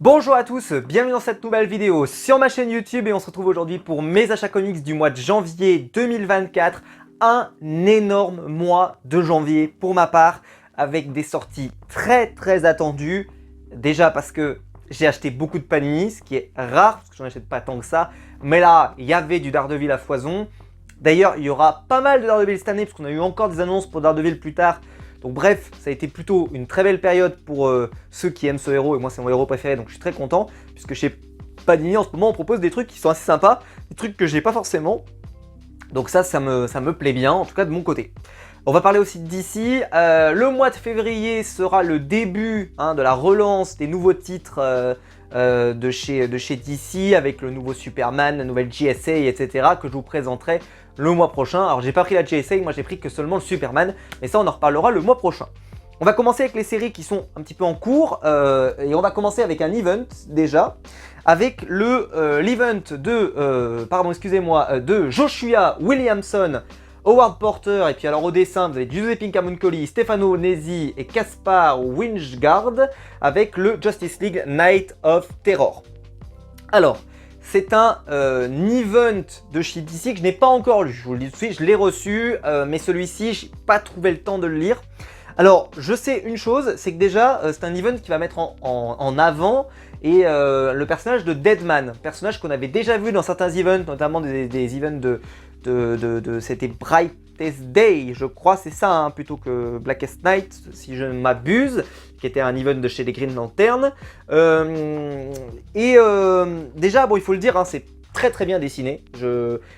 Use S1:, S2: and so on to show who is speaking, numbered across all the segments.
S1: Bonjour à tous, bienvenue dans cette nouvelle vidéo sur ma chaîne YouTube et on se retrouve aujourd'hui pour mes achats comics du mois de janvier 2024. Un énorme mois de janvier pour ma part avec des sorties très attendues. Déjà parce que j'ai acheté beaucoup de Panini, ce qui est rare parce que j'en achète pas tant que ça. Mais là, il y avait du Daredevil à foison. D'ailleurs, il y aura pas mal de Daredevil cette année parce qu'on a eu encore des annonces pour Daredevil plus tard. Donc bref, ça a été plutôt une très belle période pour ceux qui aiment ce héros, et moi c'est mon héros préféré, donc je suis très content, puisque chez Panini en ce moment on propose des trucs qui sont assez sympas, des trucs que j'ai pas forcément, donc ça me plaît bien, en tout cas de mon côté. On va parler aussi de DC, le mois de février sera le début de la relance des nouveaux titres de chez DC, avec le nouveau Superman, la nouvelle JSA, etc. que je vous présenterai le mois prochain. Alors j'ai pas pris la JSA, moi j'ai pris que seulement le Superman, mais ça on en reparlera le mois prochain. On va commencer avec les séries qui sont un petit peu en cours, et on va commencer avec un event déjà, avec l'event de Joshua Williamson, Howard Porter, et puis alors au dessin vous avez Giuseppe Camuncoli, Stefano Nesi et Caspar Wijngaard avec le Justice League Night of Terror. Alors, c'est un event de chez DC que je n'ai pas encore lu, je vous le dis tout de suite, je l'ai reçu, mais celui-ci, je n'ai pas trouvé le temps de le lire. Alors, je sais une chose, c'est que déjà, c'est un event qui va mettre en avant et le personnage de Deadman, personnage qu'on avait déjà vu dans certains events, notamment des events c'était Brightest Day, je crois, c'est ça, plutôt que Blackest Night, si je ne m'abuse, qui était un event de chez les Green Lantern. Déjà, bon, il faut le dire, c'est très bien dessiné.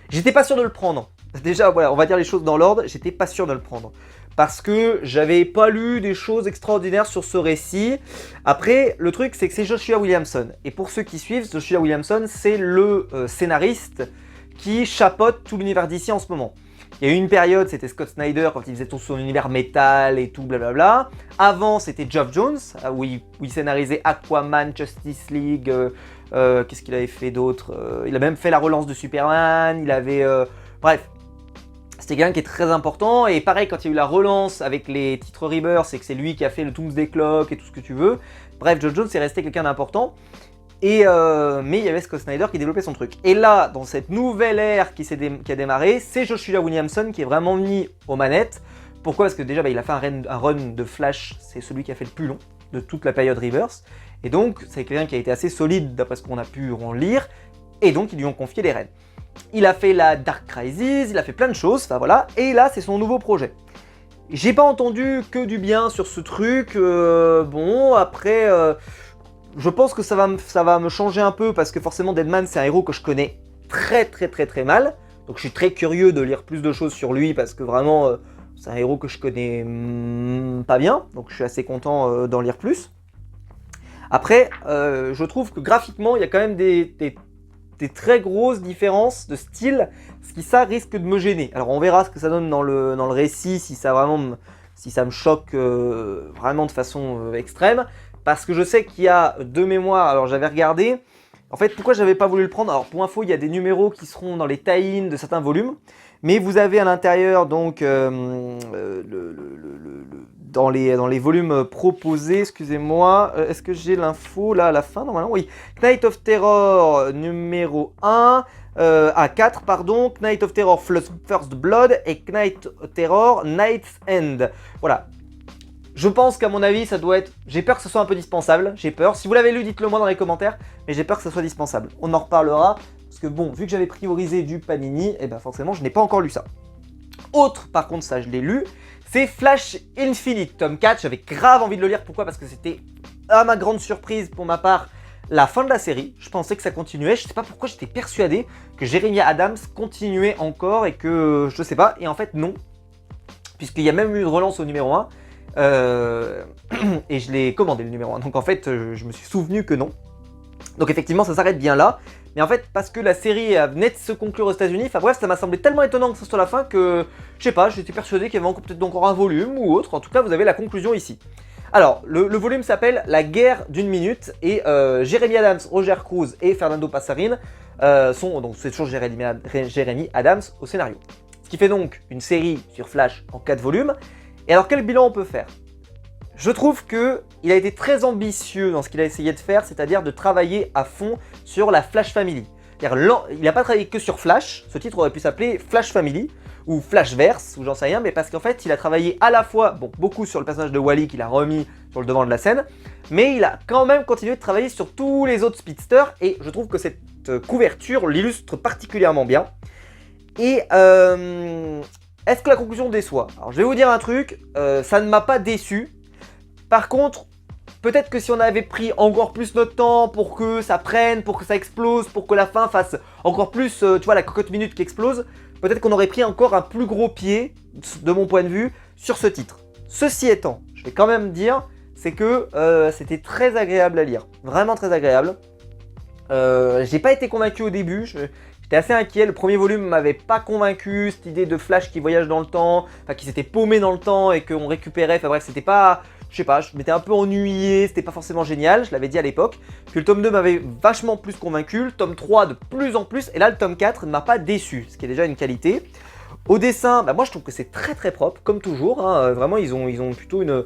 S1: J'étais pas sûr de le prendre. Déjà, voilà, on va dire les choses dans l'ordre, j'étais pas sûr de le prendre. Parce que j'avais pas lu des choses extraordinaires sur ce récit. Après, le truc, c'est que c'est Joshua Williamson. Et pour ceux qui suivent, Joshua Williamson, c'est le scénariste qui chapeaute tout l'univers d'ici en ce moment. Il y a eu une période, c'était Scott Snyder quand il faisait tout son univers métal et tout blablabla. Avant, c'était Geoff Jones, où il scénarisait Aquaman, Justice League, qu'est-ce qu'il avait fait d'autre, il a même fait la relance de Superman, il avait... bref, c'était quelqu'un qui est très important. Et pareil, quand il y a eu la relance avec les titres Rebirth, c'est que c'est lui qui a fait le Doomsday Clock et tout ce que tu veux. Bref, Geoff Jones est resté quelqu'un d'important. Mais il y avait Scott Snyder qui développait son truc. Et là, dans cette nouvelle ère qui a démarré, c'est Joshua Williamson qui est vraiment mis aux manettes. Pourquoi? Parce que déjà, il a fait un run de Flash, c'est celui qui a fait le plus long de toute la période Rebirth. Et donc, c'est quelqu'un qui a été assez solide d'après ce qu'on a pu en lire. Et donc, ils lui ont confié les rênes. Il a fait la Dark Crisis, il a fait plein de choses, enfin voilà. Et là, c'est son nouveau projet. J'ai pas entendu que du bien sur ce truc. Bon, après... je pense que ça va me changer un peu parce que forcément Deadman c'est un héros que je connais très mal. Donc je suis très curieux de lire plus de choses sur lui parce que vraiment c'est un héros que je connais pas bien. Donc je suis assez content d'en lire plus. Après je trouve que graphiquement il y a quand même des très grosses différences de style. Ce qui ça risque de me gêner. Alors on verra ce que ça donne dans le récit si ça me choque vraiment de façon extrême. Parce que je sais qu'il y a de mémoire, alors j'avais regardé, en fait pourquoi j'avais pas voulu le prendre, alors pour info il y a des numéros qui seront dans les tie-in de certains volumes, mais vous avez à l'intérieur donc dans les volumes proposés, excusez-moi, est-ce que j'ai l'info là à la fin normalement? Oui, Night of Terror numéro 1, à 4 pardon, Night of Terror First Blood et Night of Terror Night's End, voilà. Je pense qu'à mon avis, ça doit être... J'ai peur que ce soit un peu dispensable, j'ai peur. Si vous l'avez lu, dites-le moi dans les commentaires, mais j'ai peur que ce soit dispensable. On en reparlera, parce que bon, vu que j'avais priorisé du Panini, et ben forcément, je n'ai pas encore lu ça. Autre, par contre, ça je l'ai lu, c'est Flash Infinite, tome 4. J'avais grave envie de le lire, pourquoi? Parce que c'était, à ma grande surprise pour ma part, la fin de la série. Je pensais que ça continuait, je sais pas pourquoi j'étais persuadé que Jeremiah Adams continuait encore et que... je sais pas, et en fait non. Puisqu'il y a même eu une relance au numéro 1. Et je l'ai commandé le numéro 1, donc en fait je me suis souvenu que non. Donc effectivement ça s'arrête bien là, mais en fait parce que la série venait de se conclure aux États-Unis, enfin bref ça m'a semblé tellement étonnant que ce soit la fin que je sais pas, j'étais persuadé qu'il y avait peut-être encore un volume ou autre. En tout cas vous avez la conclusion ici. Alors le volume s'appelle La guerre d'une minute et Jeremy Adams, Roger Cruz et Fernando Passarin donc c'est toujours Jeremy Adams au scénario. Ce qui fait donc une série sur Flash en 4 volumes. Et alors quel bilan on peut faire? Je trouve qu'il a été très ambitieux dans ce qu'il a essayé de faire, c'est-à-dire de travailler à fond sur la Flash Family. Il n'a pas travaillé que sur Flash, ce titre aurait pu s'appeler Flash Family, ou Flashverse, ou j'en sais rien, mais parce qu'en fait, il a travaillé à la fois, bon, beaucoup sur le personnage de Wally qu'il a remis sur le devant de la scène, mais il a quand même continué de travailler sur tous les autres speedsters, et je trouve que cette couverture l'illustre particulièrement bien. Et est-ce que la conclusion déçoit? Alors je vais vous dire un truc, ça ne m'a pas déçu. Par contre, peut-être que si on avait pris encore plus notre temps pour que ça prenne, pour que ça explose, pour que la fin fasse encore plus, tu vois, la cocotte minute qui explose, peut-être qu'on aurait pris encore un plus gros pied, de mon point de vue, sur ce titre. Ceci étant, je vais quand même dire, c'est que c'était très agréable à lire. Vraiment très agréable. J'ai pas été convaincu au début, j'étais assez inquiet, le premier volume m'avait pas convaincu, cette idée de Flash qui voyage dans le temps, enfin qui s'était paumé dans le temps et qu'on récupérait, enfin bref, c'était pas, je sais pas, je m'étais un peu ennuyé, c'était pas forcément génial, je l'avais dit à l'époque. Puis le tome 2 m'avait vachement plus convaincu, le tome 3 de plus en plus, et là le tome 4 ne m'a pas déçu, ce qui est déjà une qualité. Au dessin, bah moi je trouve que c'est très très propre, comme toujours, hein. Vraiment ils ont plutôt une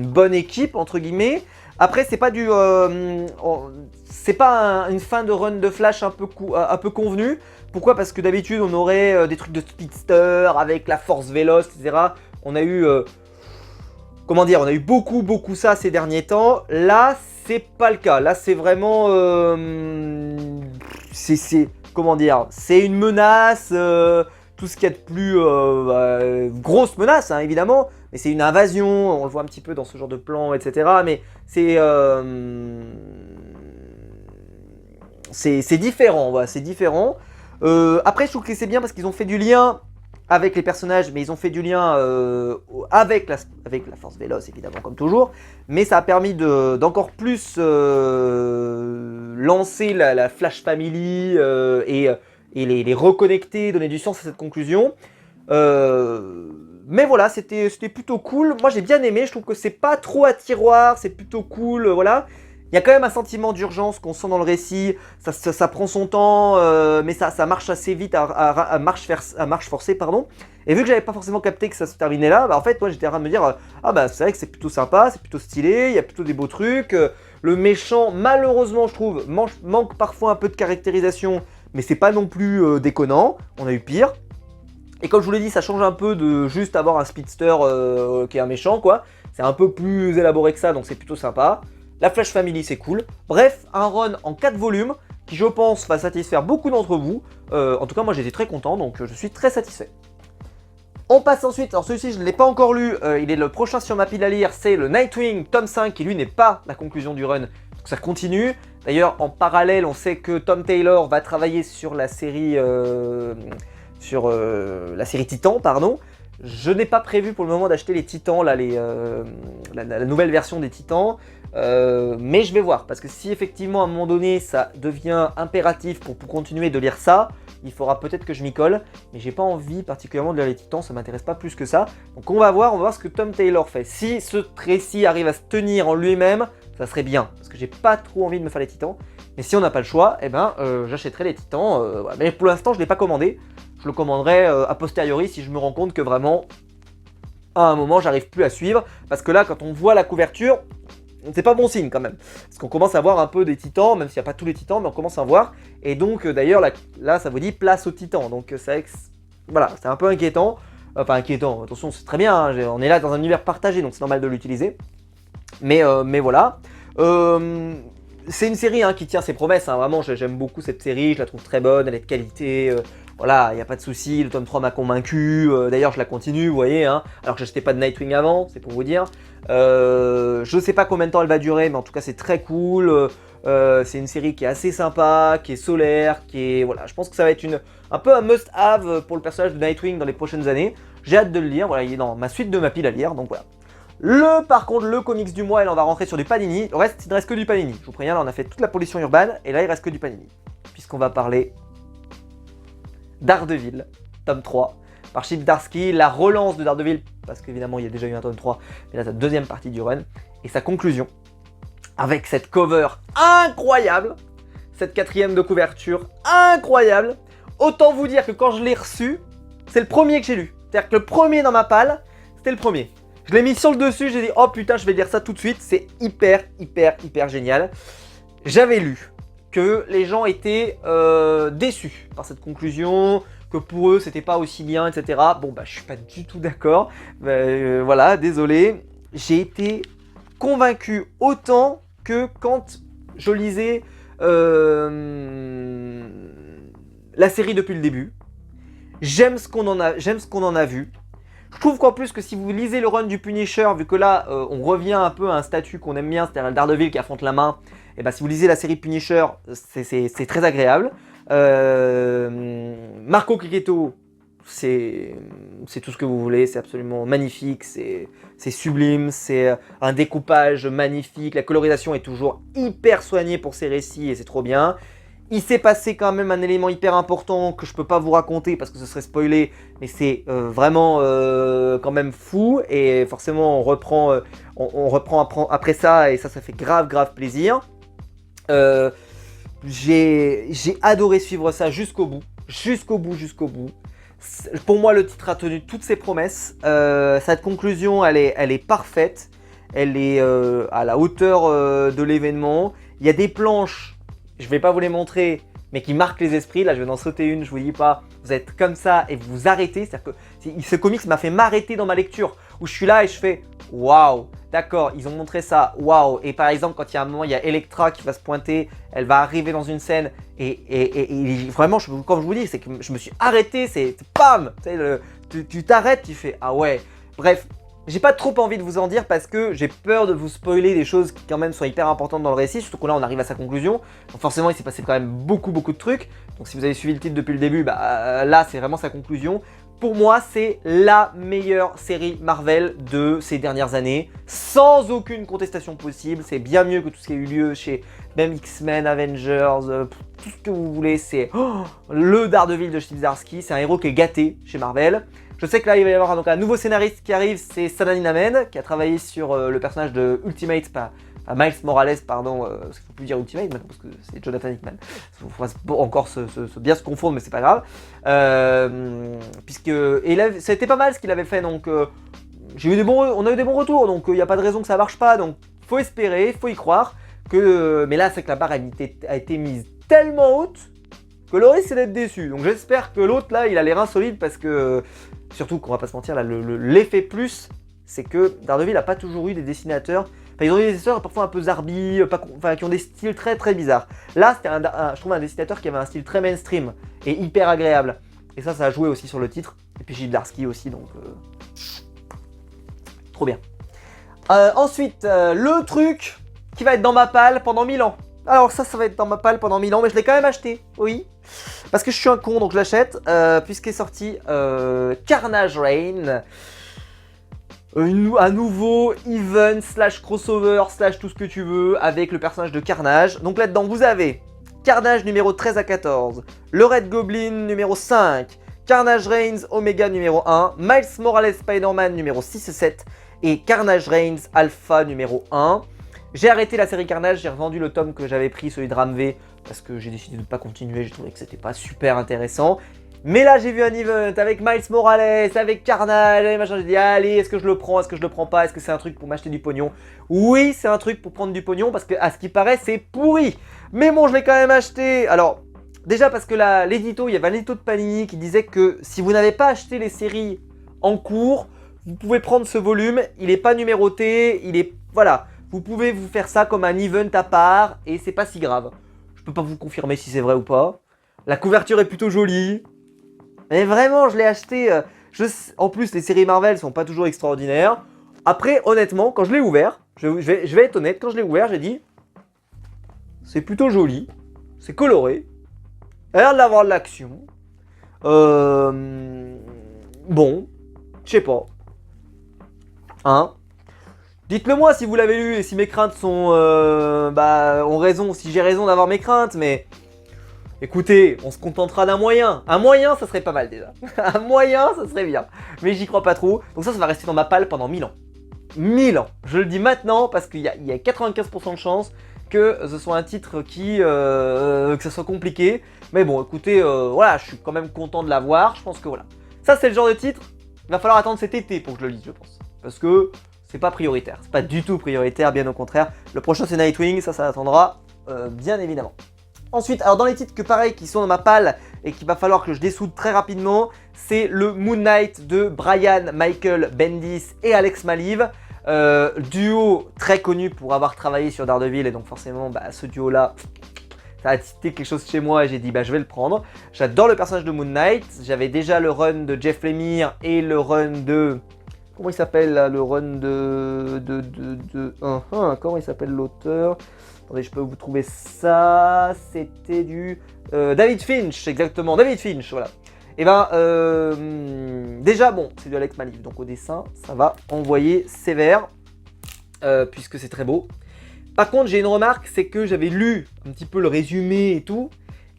S1: bonne équipe, entre guillemets. Après, c'est pas du, c'est pas une fin de run de Flash un peu convenue. Pourquoi? Parce que d'habitude, on aurait des trucs de speedster avec la force véloce, etc. On a eu, comment dire, on a eu beaucoup ça ces derniers temps. Là, c'est pas le cas. Là, c'est vraiment, comment dire, c'est une menace. Tout ce qu'il y a de plus grosse menace, hein, évidemment, mais c'est une invasion, on le voit un petit peu dans ce genre de plan, etc. Mais c'est différent, voilà, c'est différent. Après, je trouve que c'est bien parce qu'ils ont fait du lien avec les personnages, mais ils ont fait du lien avec la force véloce, évidemment, comme toujours. Mais ça a permis d'encore plus lancer la Flash Family et les reconnecter, donner du sens à cette conclusion. Mais voilà, c'était plutôt cool. Moi j'ai bien aimé, je trouve que c'est pas trop à tiroir, c'est plutôt cool, voilà. Il y a quand même un sentiment d'urgence qu'on sent dans le récit, ça prend son temps, mais ça marche assez vite à marche forcée, pardon. Et vu que j'avais pas forcément capté que ça se terminait là, bah en fait moi j'étais en train de me dire, ah bah c'est vrai que c'est plutôt sympa, c'est plutôt stylé, il y a plutôt des beaux trucs. Le méchant, malheureusement je trouve, manque parfois un peu de caractérisation, mais c'est pas non plus déconnant, on a eu pire. Et comme je vous l'ai dit, ça change un peu de juste avoir un speedster qui est un méchant, quoi. C'est un peu plus élaboré que ça, donc c'est plutôt sympa. La Flash Family, c'est cool. Bref, un run en 4 volumes qui, je pense, va satisfaire beaucoup d'entre vous. En tout cas, moi, j'étais très content, donc je suis très satisfait. On passe ensuite, alors celui-ci, je ne l'ai pas encore lu, il est le prochain sur ma pile à lire, c'est le Nightwing tome 5, qui lui n'est pas la conclusion du run, donc ça continue. D'ailleurs, en parallèle, on sait que Tom Taylor va travailler sur la série... Titan, pardon. Je n'ai pas prévu pour le moment d'acheter les Titans, là, la nouvelle version des Titans, mais je vais voir, parce que si effectivement à un moment donné ça devient impératif pour continuer de lire ça, il faudra peut-être que je m'y colle, mais j'ai pas envie particulièrement de lire les Titans, ça m'intéresse pas plus que ça. Donc on va voir ce que Tom Taylor fait. Si ce récit arrive à se tenir en lui-même, ça serait bien, parce que j'ai pas trop envie de me faire les Titans. Mais si on n'a pas le choix, eh ben, j'achèterai les Titans, voilà. Mais pour l'instant je l'ai pas commandé. Je le commanderai a posteriori si je me rends compte que vraiment, à un moment, j'arrive plus à suivre. Parce que là, quand on voit la couverture, c'est pas bon signe quand même. Parce qu'on commence à voir un peu des titans, même s'il n'y a pas tous les titans, mais on commence à en voir. Et donc, d'ailleurs, là, ça vous dit place aux titans. Donc, c'est vrai que, voilà, c'est un peu inquiétant. Enfin, inquiétant, attention, c'est très bien. Hein, on est là dans un univers partagé, donc c'est normal de l'utiliser. Mais voilà. C'est une série qui tient ses promesses. Hein, vraiment, j'aime beaucoup cette série. Je la trouve très bonne, elle est de qualité. Voilà, il n'y a pas de souci, le tome 3 m'a convaincu, d'ailleurs je la continue, vous voyez, hein, alors que j'achetais pas de Nightwing avant, c'est pour vous dire. Je sais pas combien de temps elle va durer, mais en tout cas c'est très cool, c'est une série qui est assez sympa, qui est solaire, qui est... Voilà, je pense que ça va être un peu un must-have pour le personnage de Nightwing dans les prochaines années. J'ai hâte de le lire, voilà, il est dans ma suite de ma pile à lire, donc voilà. Par contre, le comics du mois, et là on va rentrer sur du Panini, il ne reste que du Panini. Je vous préviens, là on a fait toute la pollution urbaine, et là il reste que du Panini, puisqu'on va parler... Daredevil, tome 3, par Chip Zdarsky, la relance de Daredevil, parce qu'évidemment il y a déjà eu un tome 3, mais là c'est la deuxième partie du run, et sa conclusion, avec cette cover incroyable, cette quatrième de couverture incroyable. Autant vous dire que quand je l'ai reçu, c'est le premier que j'ai lu. C'est-à-dire que le premier dans ma palle, c'était le premier. Je l'ai mis sur le dessus, j'ai dit oh putain, je vais lire ça tout de suite. C'est hyper génial. J'avais lu que les gens étaient déçus par cette conclusion, que pour eux c'était pas aussi bien, etc. Bon bah je suis pas du tout d'accord. Voilà, désolé. J'ai été convaincu autant que quand je lisais la série depuis le début. J'aime ce qu'on en a vu. Je trouve qu'en plus que si vous lisez le run du Punisher, vu que là on revient un peu à un statut qu'on aime bien, c'est-à-dire le Daredevil qui affronte la main, et bah si vous lisez la série Punisher, c'est très agréable. Marco Criquetto, c'est tout ce que vous voulez, c'est absolument magnifique, c'est sublime, c'est un découpage magnifique, la colorisation est toujours hyper soignée pour ces récits et c'est trop bien. Il s'est passé quand même un élément hyper important que je peux pas vous raconter parce que ce serait spoilé, mais c'est vraiment quand même fou et forcément on reprend après ça et ça fait grave plaisir. J'ai adoré suivre ça jusqu'au bout. Pour moi, le titre a tenu toutes ses promesses. Cette conclusion, elle est parfaite. Elle est à la hauteur de l'événement. Il y a des planches, je vais pas vous les montrer, mais qui marquent les esprits. Là, je vais en sauter une, je vous dis pas. Vous êtes comme ça et vous vous arrêtez. C'est-à-dire que ce comics m'a fait m'arrêter dans ma lecture. Où je suis là et je fais waouh, d'accord, ils ont montré ça, waouh. Et par exemple, quand il y a un moment, il y a Elektra qui va se pointer, elle va arriver dans une scène et vraiment, comme je vous dis, c'est que je me suis arrêté, c'est pam, tu t'arrêtes, tu fais ah ouais. Bref, j'ai pas trop envie de vous en dire parce que j'ai peur de vous spoiler des choses qui quand même sont hyper importantes dans le récit, surtout que là on arrive à sa conclusion. Donc forcément, il s'est passé quand même beaucoup de trucs. Donc si vous avez suivi le titre depuis le début, bah là c'est vraiment sa conclusion. Pour moi, c'est la meilleure série Marvel de ces dernières années, sans aucune contestation possible. C'est bien mieux que tout ce qui a eu lieu chez même X-Men, Avengers, tout ce que vous voulez. C'est le Daredevil de Steve Zdarsky. C'est un héros qui est gâté chez Marvel. Je sais que là, il va y avoir donc un nouveau scénariste qui arrive, c'est Saladin Ahmed, qui a travaillé sur le personnage de Ultimate, Miles Morales, pardon, parce qu'il ne faut plus dire Ultimate maintenant, parce que c'est Jonathan Hickman. Il faut encore bien se confondre, mais c'est pas grave. Ça a été pas mal ce qu'il avait fait, donc on a eu des bons retours, donc il n'y a pas de raison que ça marche pas, donc faut espérer, faut y croire. Mais là, c'est que la barre a été mise tellement haute que le risque c'est d'être déçu. Donc j'espère que l'autre là, il a les reins solides parce que, surtout qu'on va pas se mentir, là, l'effet plus, c'est que Daredevil n'a pas toujours eu des dessinateurs. Enfin, ils ont eu des dessinateurs parfois un peu zarbi, qui ont des styles très bizarres. Là, c'était je trouve un dessinateur qui avait un style très mainstream et hyper agréable. Et ça a joué aussi sur le titre. Et puis Steve Zdarsky aussi, donc trop bien. Ensuite, le truc qui va être dans ma palle pendant 1000 ans. Alors ça va être dans ma palle pendant 1000 ans, mais je l'ai quand même acheté, oui. Parce que je suis un con, donc je l'achète, puisqu'est sorti Carnage Reign. Un nouveau event / crossover / tout ce que tu veux avec le personnage de Carnage. Donc là-dedans, vous avez Carnage numéro 13 à 14, le Red Goblin numéro 5, Carnage Reigns Omega numéro 1, Miles Morales Spider-Man numéro 6 et 7 et Carnage Reigns Alpha numéro 1. J'ai arrêté la série Carnage, j'ai revendu le tome que j'avais pris, celui de Ramvé, parce que j'ai décidé de ne pas continuer, j'ai trouvé que c'était pas super intéressant. Mais là j'ai vu un event avec Miles Morales, avec Carnage, et machin, j'ai dit allez, est-ce que je le prends, est-ce que je le prends pas, est-ce que c'est un truc pour m'acheter du pognon? Oui, c'est un truc pour prendre du pognon, parce que à ce qui paraît c'est pourri. Mais bon, je l'ai quand même acheté. Alors, déjà parce que l'édito, il y avait un édito de Panini qui disait que si vous n'avez pas acheté les séries en cours, vous pouvez prendre ce volume, il n'est pas numéroté, voilà. Vous pouvez vous faire ça comme un event à part et c'est pas si grave. Je peux pas vous confirmer si c'est vrai ou pas. La couverture est plutôt jolie. Mais vraiment, je l'ai acheté. En plus, les séries Marvel sont pas toujours extraordinaires. Après, honnêtement, quand je l'ai ouvert, je vais être honnête, quand je l'ai ouvert, j'ai dit c'est plutôt joli. C'est coloré. Il a l'air d'avoir de l'action. Bon, je sais pas. Hein? Dites-le moi si vous l'avez lu et si mes craintes ont raison, si j'ai raison d'avoir mes craintes, mais écoutez, on se contentera d'un moyen. Un moyen, ça serait pas mal déjà. Un moyen, ça serait bien. Mais j'y crois pas trop. Donc ça va rester dans ma palle pendant 1000 ans. 1000 ans. Je le dis maintenant parce qu'il y a 95% de chance que ce soit un titre que ça soit compliqué. Mais bon, écoutez, voilà, je suis quand même content de l'avoir. Je pense que voilà. Ça, c'est le genre de titre. Il va falloir attendre cet été pour que je le lise, je pense. parce que c'est pas prioritaire, c'est pas du tout prioritaire, bien au contraire. Le prochain c'est Nightwing, ça attendra, bien évidemment. Ensuite, alors dans les titres que pareil qui sont dans ma palle et qu'il va falloir que je dessoude très rapidement, c'est le Moon Knight de Brian Michael Bendis et Alex Maleev. Duo très connu pour avoir travaillé sur Daredevil, et donc forcément ce duo là ça a cité quelque chose chez moi et j'ai dit je vais le prendre. J'adore le personnage de Moon Knight, j'avais déjà le run de Jeff Lemire et le run de... Comment il s'appelle là, le run comment il s'appelle l'auteur? Attendez, je peux vous trouver ça, c'était du... David Finch, exactement, David Finch, voilà. Et déjà bon, c'est du Alex Maleev, donc au dessin, ça va envoyer sévère, puisque c'est très beau. Par contre, j'ai une remarque, c'est que j'avais lu un petit peu le résumé et tout,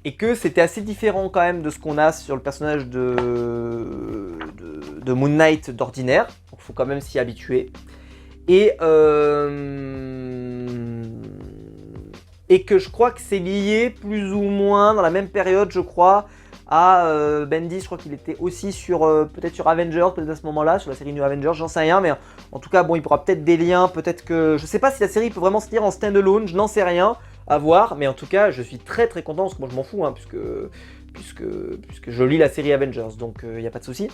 S1: et que c'était assez différent quand même de ce qu'on a sur le personnage de Moon Knight d'ordinaire, donc il faut quand même s'y habituer. Et que je crois que c'est lié plus ou moins dans la même période, je crois, à Bendis. Je crois qu'il était aussi sur peut-être sur Avengers, peut-être à ce moment-là, sur la série New Avengers, j'en sais rien, mais en tout cas, bon, il pourra peut-être des liens, peut-être que... Je sais pas si la série peut vraiment se lire en stand-alone, je n'en sais rien, à voir, mais en tout cas, je suis très très content, parce que moi je m'en fous, hein, puisque je lis la série Avengers, donc il n'y a pas de souci.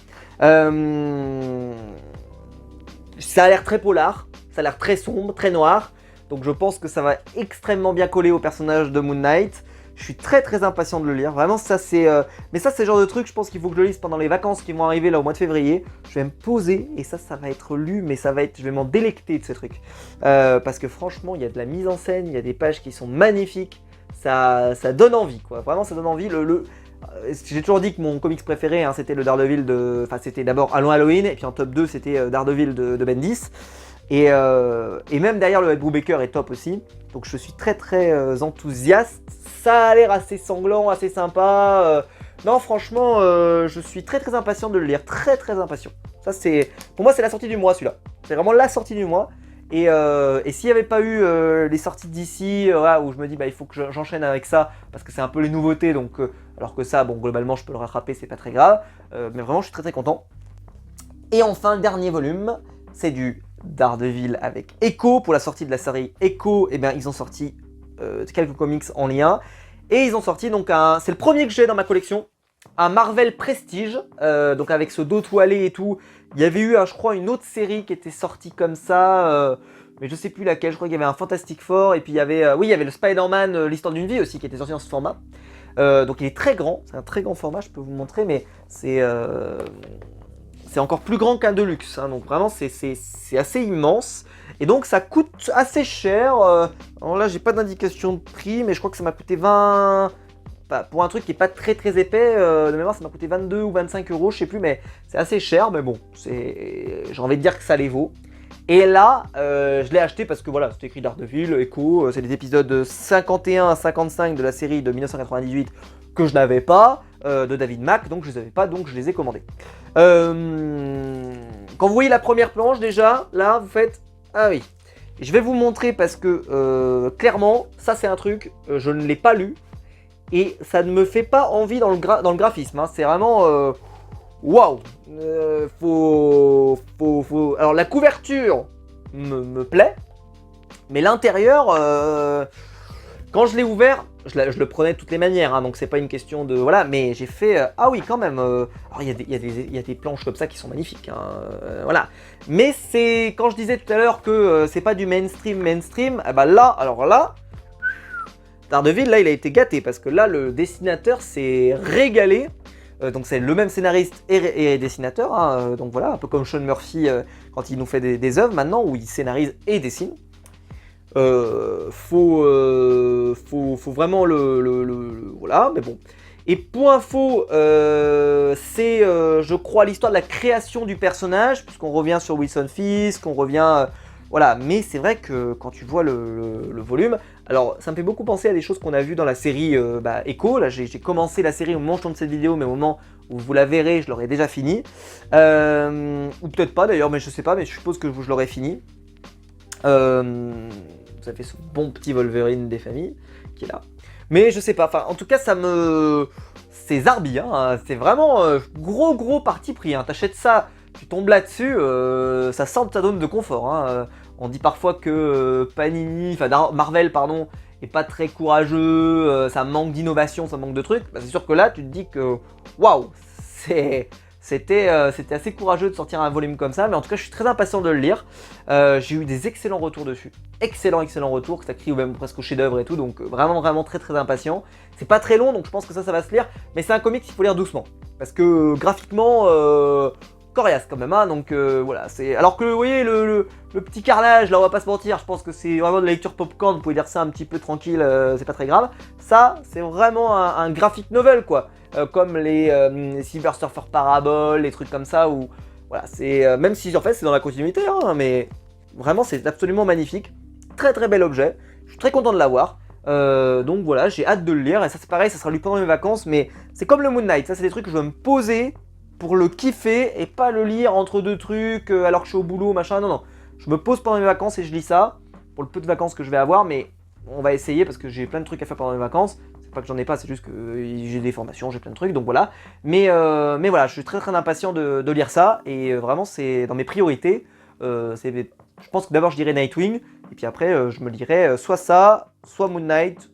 S1: Ça a l'air très polar, ça a l'air très sombre, très noir, donc je pense que ça va extrêmement bien coller au personnage de Moon Knight. Je suis très très impatient de le lire, vraiment ça c'est... Mais ça c'est le genre de truc, je pense qu'il faut que je le lise pendant les vacances qui vont arriver là au mois de février. Je vais me poser et ça va être lu, mais ça va être... Je vais m'en délecter de ce truc. Parce que franchement, il y a de la mise en scène, il y a des pages qui sont magnifiques, ça donne envie quoi, vraiment ça donne envie. J'ai toujours dit que mon comics préféré, hein, c'était le Daredevil de... Enfin c'était d'abord Allons Halloween, et puis en top 2 c'était Daredevil de Bendis. Et même derrière le Ed Brubaker est top aussi. Donc je suis très très enthousiaste. Ça a l'air assez sanglant, assez sympa. Non franchement, je suis très très impatient de le lire. Très très impatient. Ça c'est... Pour moi c'est la sortie du mois celui-là. C'est vraiment la sortie du mois. Et s'il n'y avait pas eu les sorties d'ici, où je me dis il faut que j'enchaîne avec ça, parce que c'est un peu les nouveautés, donc alors que ça, bon globalement je peux le rattraper, c'est pas très grave. Mais vraiment je suis très très content. Et enfin le dernier volume, c'est du Daredevil avec Echo. Pour la sortie de la série Echo, ils ont sorti quelques comics en lien. Et ils ont sorti donc c'est le premier que j'ai dans ma collection, un Marvel Prestige, donc avec ce dos toilé et tout. Il y avait eu, je crois, une autre série qui était sortie comme ça, mais je sais plus laquelle. Je crois qu'il y avait un Fantastic Four, et puis il y avait, il y avait le Spider-Man, l'histoire d'une vie aussi, qui était sorti dans ce format. Donc il est très grand, c'est un très grand format, je peux vous montrer, mais c'est encore plus grand qu'un Deluxe, hein, donc vraiment c'est assez immense. Et donc ça coûte assez cher, alors là j'ai pas d'indication de prix, mais je crois que ça m'a coûté 20... Pour un truc qui est pas très très épais, de mémoire ça m'a coûté 22 ou 25 euros, je sais plus, mais c'est assez cher, mais bon, j'ai envie de dire que ça les vaut. Et là, je l'ai acheté parce que voilà, c'était écrit Daredevil, Echo, c'est les épisodes 51 à 55 de la série de 1998 que je n'avais pas, de David Mack, donc je les avais pas, donc je les ai commandés. Quand vous voyez la première planche déjà, là vous faites, ah oui, je vais vous montrer parce que clairement, ça c'est un truc, je ne l'ai pas lu, et ça ne me fait pas envie dans le graphisme, hein. C'est vraiment... Waouh. Alors la couverture me plaît, mais l'intérieur, quand je l'ai ouvert, je le prenais de toutes les manières, hein, donc c'est pas une question de... Voilà, mais j'ai fait... ah oui, quand même, alors il y a des planches comme ça qui sont magnifiques, hein, voilà. Mais c'est... Quand je disais tout à l'heure que c'est pas du mainstream, là, alors là... Daredevil, là, il a été gâté, parce que là, le dessinateur s'est régalé. Donc c'est le même scénariste et dessinateur, hein, donc voilà, un peu comme Sean Murphy quand il nous fait des œuvres maintenant, où il scénarise et dessine. Faut vraiment voilà, mais bon. Et pour info, c'est, je crois, l'histoire de la création du personnage, puisqu'on revient sur Wilson Fisk, on revient... voilà, mais c'est vrai que quand tu vois le volume, alors ça me fait beaucoup penser à des choses qu'on a vues dans la série Echo. Là j'ai commencé la série au moment où je tourne cette vidéo, mais au moment où vous la verrez, je l'aurai déjà fini. Ou peut-être pas d'ailleurs, mais je sais pas, mais je suppose que je l'aurai fini. Ça fait ce bon petit Wolverine des familles qui est là. Mais je sais pas, enfin en tout cas ça me... C'est Zarbi, hein, c'est vraiment gros parti pris, hein. T'achètes ça tu tombes là-dessus, ça sort de ta zone de confort. Hein. On dit parfois que Panini, enfin Marvel, pardon, est pas très courageux, ça manque d'innovation, ça manque de trucs. Bah, c'est sûr que là, tu te dis que waouh, c'était assez courageux de sortir un volume comme ça, mais en tout cas, je suis très impatient de le lire. J'ai eu des excellents retours dessus, excellents retours, que ça crie même presque au chef-d'œuvre et tout, donc vraiment très impatient. C'est pas très long, donc je pense que ça va se lire, mais c'est un comics qu'il faut lire doucement, parce que graphiquement, coriace quand même, hein, donc voilà. Alors que vous voyez le petit carnage, là on va pas se mentir, je pense que c'est vraiment de la lecture popcorn, vous pouvez lire ça un petit peu tranquille, c'est pas très grave. Ça, c'est vraiment un graphic novel quoi. Comme les Silver Surfer Parable, les trucs comme ça, où voilà, c'est même si en fait c'est dans la continuité, hein, mais vraiment c'est absolument magnifique, très bel objet, je suis très content de l'avoir, donc voilà, j'ai hâte de le lire, et ça c'est pareil, ça sera lu pendant mes vacances, mais c'est comme le Moon Knight, ça c'est des trucs que je veux me poser pour le kiffer, et pas le lire entre deux trucs, alors que je suis au boulot, machin, non, je me pose pendant mes vacances et je lis ça, pour le peu de vacances que je vais avoir, mais on va essayer parce que j'ai plein de trucs à faire pendant mes vacances. Pas que j'en ai pas, c'est juste que j'ai des formations, j'ai plein de trucs, donc voilà. Mais voilà, je suis très impatient de lire ça, et vraiment c'est dans mes priorités. Je pense que d'abord je dirais Nightwing, et puis après je me lirai soit ça, soit Moon Knight.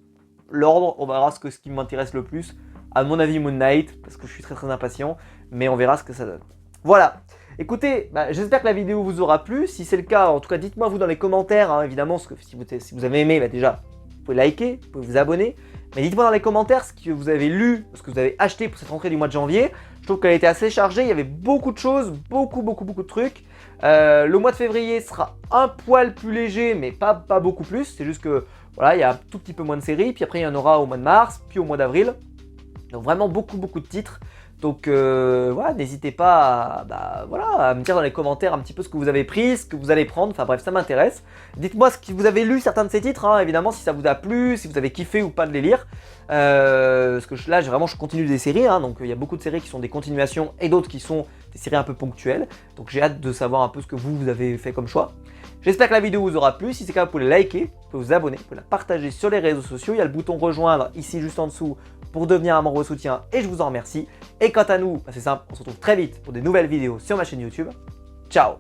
S1: L'ordre, on verra ce qui m'intéresse le plus. À mon avis Moon Knight, parce que je suis très impatient, mais on verra ce que ça donne. Voilà. Écoutez, j'espère que la vidéo vous aura plu. Si c'est le cas, en tout cas dites-moi vous dans les commentaires, hein, évidemment, si vous avez aimé, déjà, vous pouvez liker, vous pouvez vous abonner. Mais dites-moi dans les commentaires ce que vous avez lu, ce que vous avez acheté pour cette rentrée du mois de janvier. Je trouve qu'elle était assez chargée, il y avait beaucoup de choses, beaucoup de trucs. Le mois de février sera un poil plus léger, mais pas beaucoup plus. C'est juste que voilà, il y a un tout petit peu moins de séries. Puis après, il y en aura au mois de mars, puis au mois d'avril. Donc vraiment beaucoup de titres. Donc voilà, n'hésitez pas à me dire dans les commentaires un petit peu ce que vous avez pris, ce que vous allez prendre, enfin bref, ça m'intéresse. Dites-moi si vous avez lu certains de ces titres, hein, évidemment, si ça vous a plu, si vous avez kiffé ou pas de les lire. Parce que là, je continue des séries, hein, donc il y a beaucoup de séries qui sont des continuations et d'autres qui sont des séries un peu ponctuelles. Donc j'ai hâte de savoir un peu ce que vous avez fait comme choix. J'espère que la vidéo vous aura plu. Si c'est le cas, vous pouvez liker, vous pouvez vous abonner, vous pouvez la partager sur les réseaux sociaux. Il y a le bouton rejoindre ici juste en dessous pour devenir un membre de soutien et je vous en remercie. Et quant à nous, c'est simple, on se retrouve très vite pour des nouvelles vidéos sur ma chaîne YouTube. Ciao!